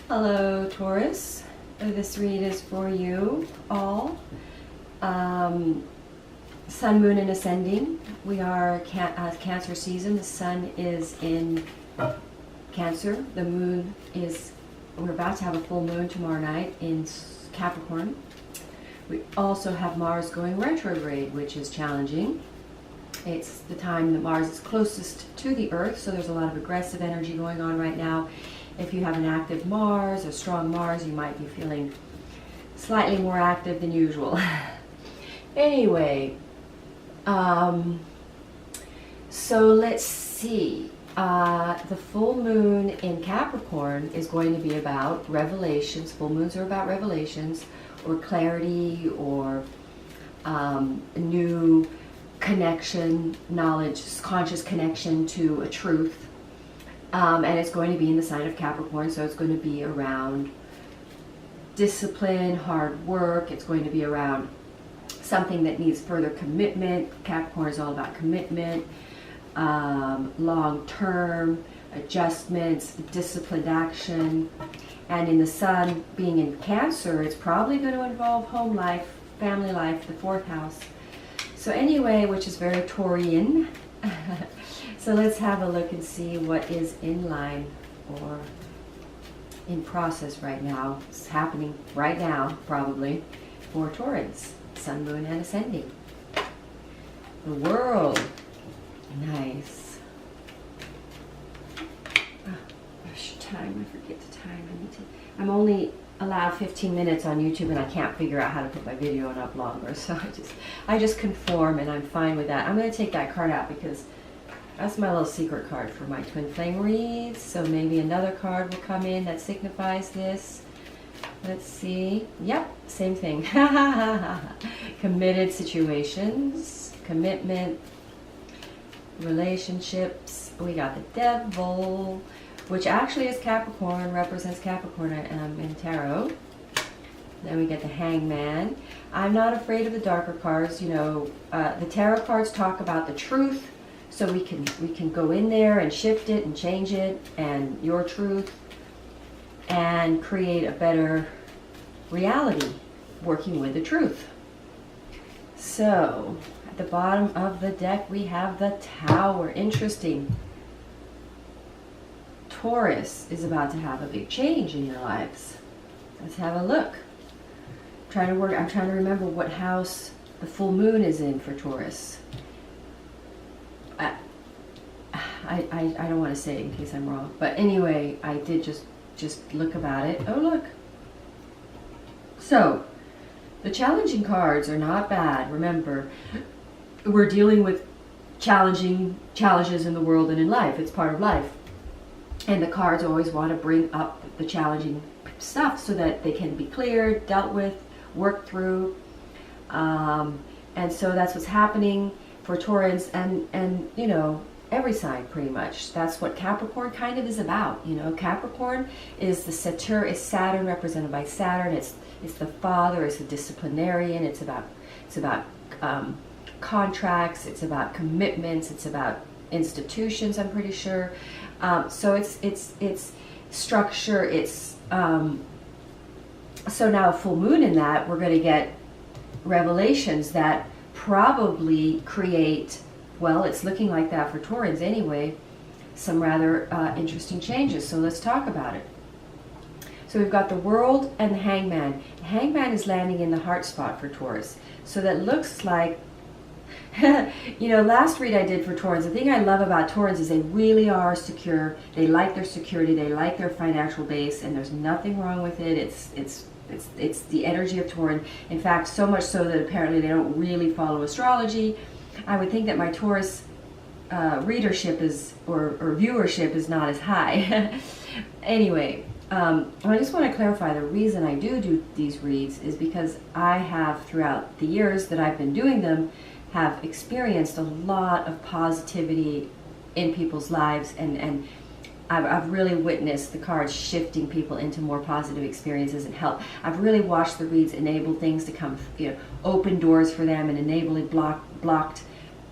Hello, Taurus. This read is for you all. Sun, Moon, and Ascending. We are Cancer season. The Sun is in Cancer. The Moon is, we're about to have a full moon tomorrow night in Capricorn. We also have Mars going retrograde, which is challenging. It's the time that Mars is closest to the Earth, so there's a lot of aggressive energy going on right now. If you have an active Mars, a strong Mars, you might be feeling slightly more active than usual. Anyway, so let's see. The full moon in Capricorn is going to be about revelations. Full moons are about revelations or clarity or new connection, knowledge, conscious connection to a truth. And it's going to be in the sign of Capricorn, so it's going to be around discipline, hard work. It's going to be around something that needs further commitment. Capricorn is all about commitment, long-term adjustments, disciplined action. And in the sun being in Cancer, it's probably going to involve home life, family life, the fourth house. So anyway, which is very Taurian. So let's have a look and see what is in line or in process right now. It's happening right now, probably, for Taurus, Sun, Moon, and Ascending. The World. Nice. Oh, gosh, time. I forget the time. I'm only allowed 15 minutes on YouTube, and I can't figure out how to put my video on up longer. So I just conform, and I'm fine with that. I'm going to take that card out because that's my little secret card for my twin flame reads. So maybe another card will come in that signifies this. Let's see. Yep, same thing. Committed situations, commitment, relationships. We got the Devil, which actually is Capricorn, represents Capricorn in Tarot. Then we get the Hangman. I'm not afraid of the darker cards. You know, the Tarot cards talk about the truth. So we can go in there and shift it and change it and your truth and create a better reality working with the truth. So at the bottom of the deck we have the Tower. Interesting. Taurus is about to have a big change in your lives. Let's have a look. I'm trying to remember what house the full moon is in for Taurus. I don't want to say it in case I'm wrong, but anyway, I did just look about it. Oh, look. So, the challenging cards are not bad. Remember, we're dealing with challenges in the world and in life. It's part of life. And the cards always want to bring up the challenging stuff so that they can be cleared, dealt with, worked through. And so that's what's happening for Taurans and you know, every sign pretty much. That's what Capricorn kind of is about. You know, Capricorn is the Saturn represented by Saturn. It's the father. It's a disciplinarian. It's about contracts. It's about commitments. It's about institutions. I'm pretty sure. So it's structure. It's so now a full moon in that we're going to get revelations that probably create, well, it's looking like that for Taurans anyway, some rather interesting changes. So let's talk about it. So we've got the World and the Hangman. The Hangman is landing in the heart spot for Taurus. So that looks like, you know, last read I did for Taurans, the thing I love about Taurans is they really are secure. They like their security. They like their financial base, and there's nothing wrong with it. It's the energy of Tauran. In fact, so much so that apparently they don't really follow astrology. I would think that my Taurus readership or viewership is not as high. Anyway, I just want to clarify the reason I do these reads is because I have, throughout the years that I've been doing them, have experienced a lot of positivity in people's lives, and I've really witnessed the cards shifting people into more positive experiences and help. I've really watched the reads enable things to come, you know, open doors for them and enabling blocked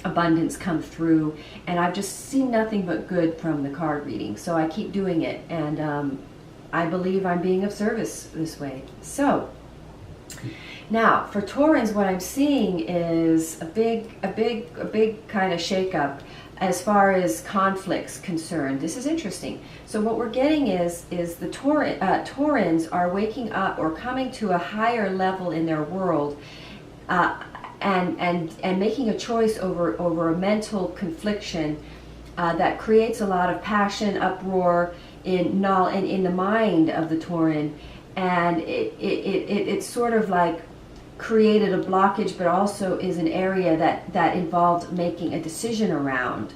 abundance come through. And I've just seen nothing but good from the card reading. So I keep doing it. And I believe I'm being of service this way. So now for Taurans, what I'm seeing is a big kind of shakeup as far as conflicts concerned. This is interesting. So what we're getting is the Taurans are waking up or coming to a higher level in their world, and making a choice over a mental confliction that creates a lot of passion, uproar in the mind of the Tauran, and it's sort of like created a blockage, but also is an area that involved making a decision around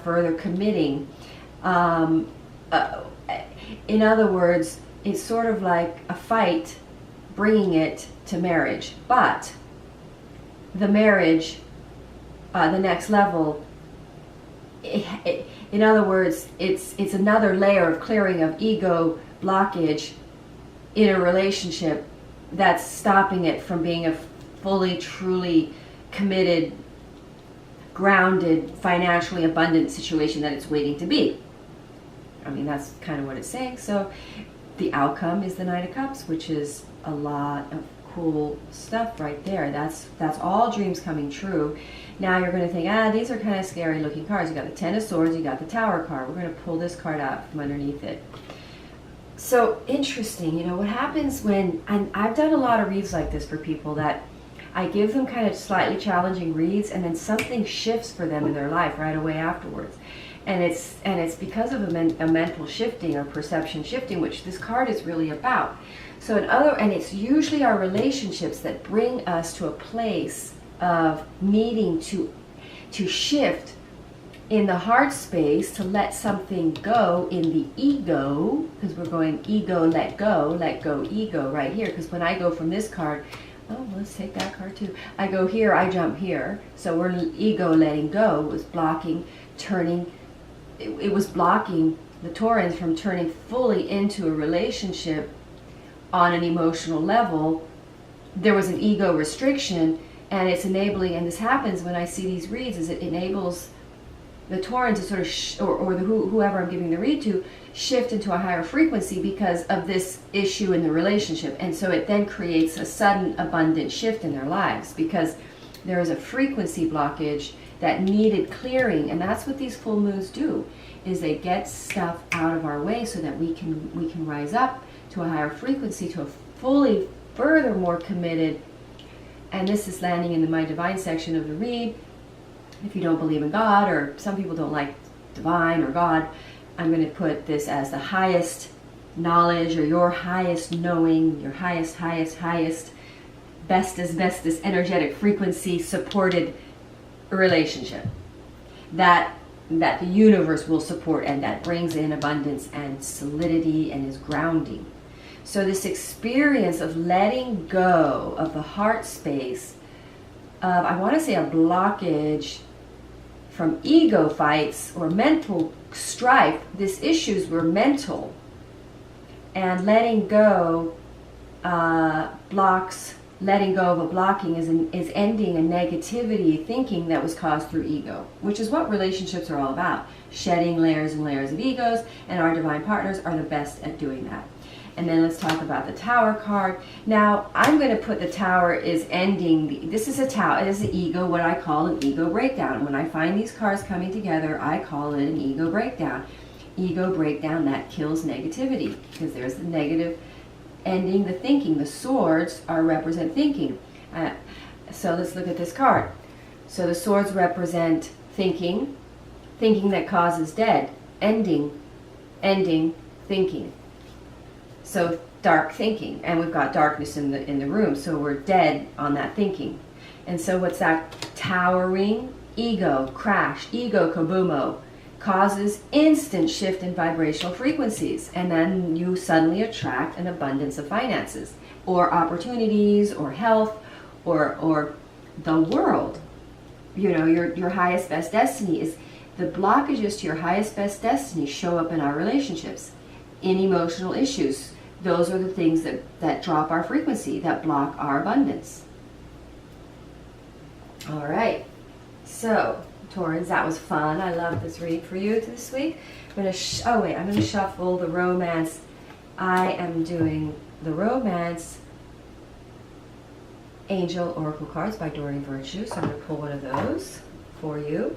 further committing. In other words, it's sort of like a fight bringing it to marriage, but the marriage, the next level, in other words, it's another layer of clearing of ego blockage in a relationship that's stopping it from being a fully, truly committed, grounded, financially abundant situation that it's waiting to be. I mean, that's kind of what it's saying. So the outcome is the Knight of Cups, which is a lot of cool stuff right there. That's all dreams coming true. Now you're going to think, these are kind of scary looking cards. You got the Ten of Swords, you got the Tower card. We're going to pull this card out from underneath it. So interesting, what happens when, and I've done a lot of reads like this for people, that I give them kind of slightly challenging reads, and then something shifts for them in their life right away afterwards. And it's because of a mental shifting or perception shifting, which this card is really about. So and it's usually our relationships that bring us to a place of needing to shift in the heart space, to let something go in the ego, because we're going ego, let go, ego right here. Because when I go from this card, let's take that card too. I go here, I jump here. So we're ego letting go was blocking, turning. It was blocking the Taurans from turning fully into a relationship on an emotional level. There was an ego restriction, and it's enabling, and this happens when I see these reads, is it enables the Tauran to sort of, whoever I'm giving the read to, shift into a higher frequency because of this issue in the relationship. And so it then creates a sudden abundant shift in their lives because there is a frequency blockage that needed clearing. And that's what these full moons do, is they get stuff out of our way so that we can rise up to a higher frequency, to a fully, further more committed. And this is landing in the My Divine section of the read. If you don't believe in God, or some people don't like divine or God, I'm going to put this as the highest knowledge, or your highest knowing, your highest, bestest energetic frequency supported relationship that the universe will support, and that brings in abundance and solidity and is grounding. So this experience of letting go of the heart space of, I want to say, a blockage from ego fights or mental strife. These issues were mental, and letting go blocks. Letting go of a blocking is ending a negativity thinking that was caused through ego, which is what relationships are all about. Shedding layers and layers of egos, and our divine partners are the best at doing that. And then let's talk about the Tower card. Now, I'm going to put the Tower is ending. This is a Tower. It is the ego, what I call an ego breakdown. When I find these cards coming together, I call it an ego breakdown. Ego breakdown that kills negativity, because there's the negative ending the thinking. The swords represent thinking. So let's look at this card. So the swords represent thinking that causes dead, ending thinking. So dark thinking, and we've got darkness in the room, so we're dead on that thinking. And so what's that? Towering ego, crash, ego kabumo, causes instant shift in vibrational frequencies, and then you suddenly attract an abundance of finances or opportunities or health or the world. Your highest best destiny is the blockages to your highest best destiny show up in our relationships, in emotional issues. Those are the things that drop our frequency, that block our abundance. All right, so Taurans. That was fun. I love this read for you this week. I'm going to I'm going to shuffle the romance. I am doing the romance Angel Oracle cards by Doreen Virtue. So I'm going to pull one of those for you.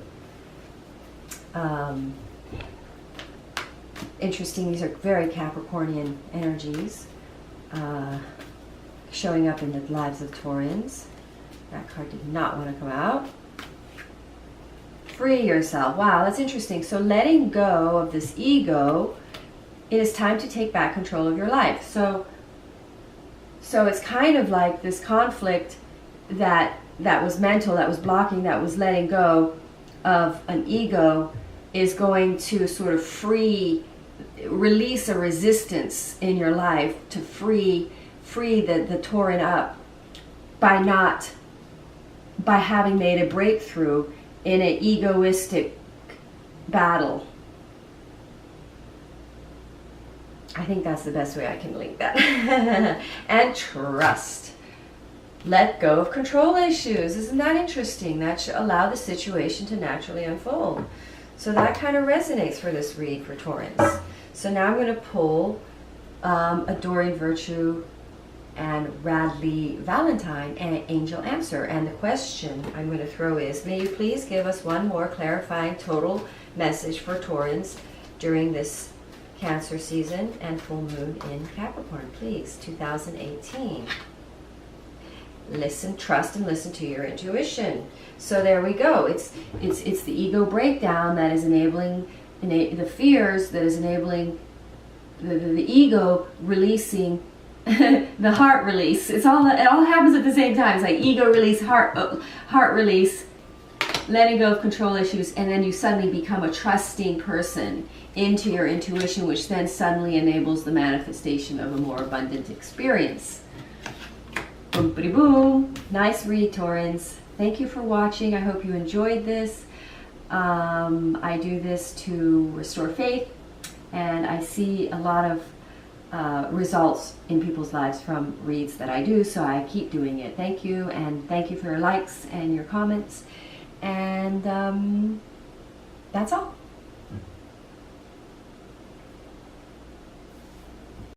Interesting. These are very Capricornian energies showing up in the lives of Taurans. That card did not want to come out. Free yourself. Wow, that's interesting. So letting go of this ego, it is time to take back control of your life. So it's kind of like this conflict that was mental, that was blocking, that was letting go of an ego is going to sort of release a resistance in your life to free the Tauran up by having made a breakthrough in an egoistic battle. I think that's the best way I can link that. And trust. Let go of control issues. Isn't that interesting? That should allow the situation to naturally unfold. So that kind of resonates for this read for Taurans. So now I'm going to pull a Doreen Virtue and Radley Valentine and Angel Answer. And the question I'm going to throw is, may you please give us one more clarifying total message for Taurans during this Cancer season and full moon in Capricorn, please, 2018. Listen, trust, and listen to your intuition. So there we go. It's the ego breakdown that is enabling the fears, that is enabling the ego releasing the heart release. It all happens at the same time. It's like ego release, heart release, letting go of control issues, and then you suddenly become a trusting person into your intuition, which then suddenly enables the manifestation of a more abundant experience. Boom, boom. Nice read, Taurans. Thank you for watching. I hope you enjoyed this. I do this to restore faith, and I see a lot of results in people's lives from reads that I do, so I keep doing it. Thank you, and thank you for your likes and your comments. And that's all.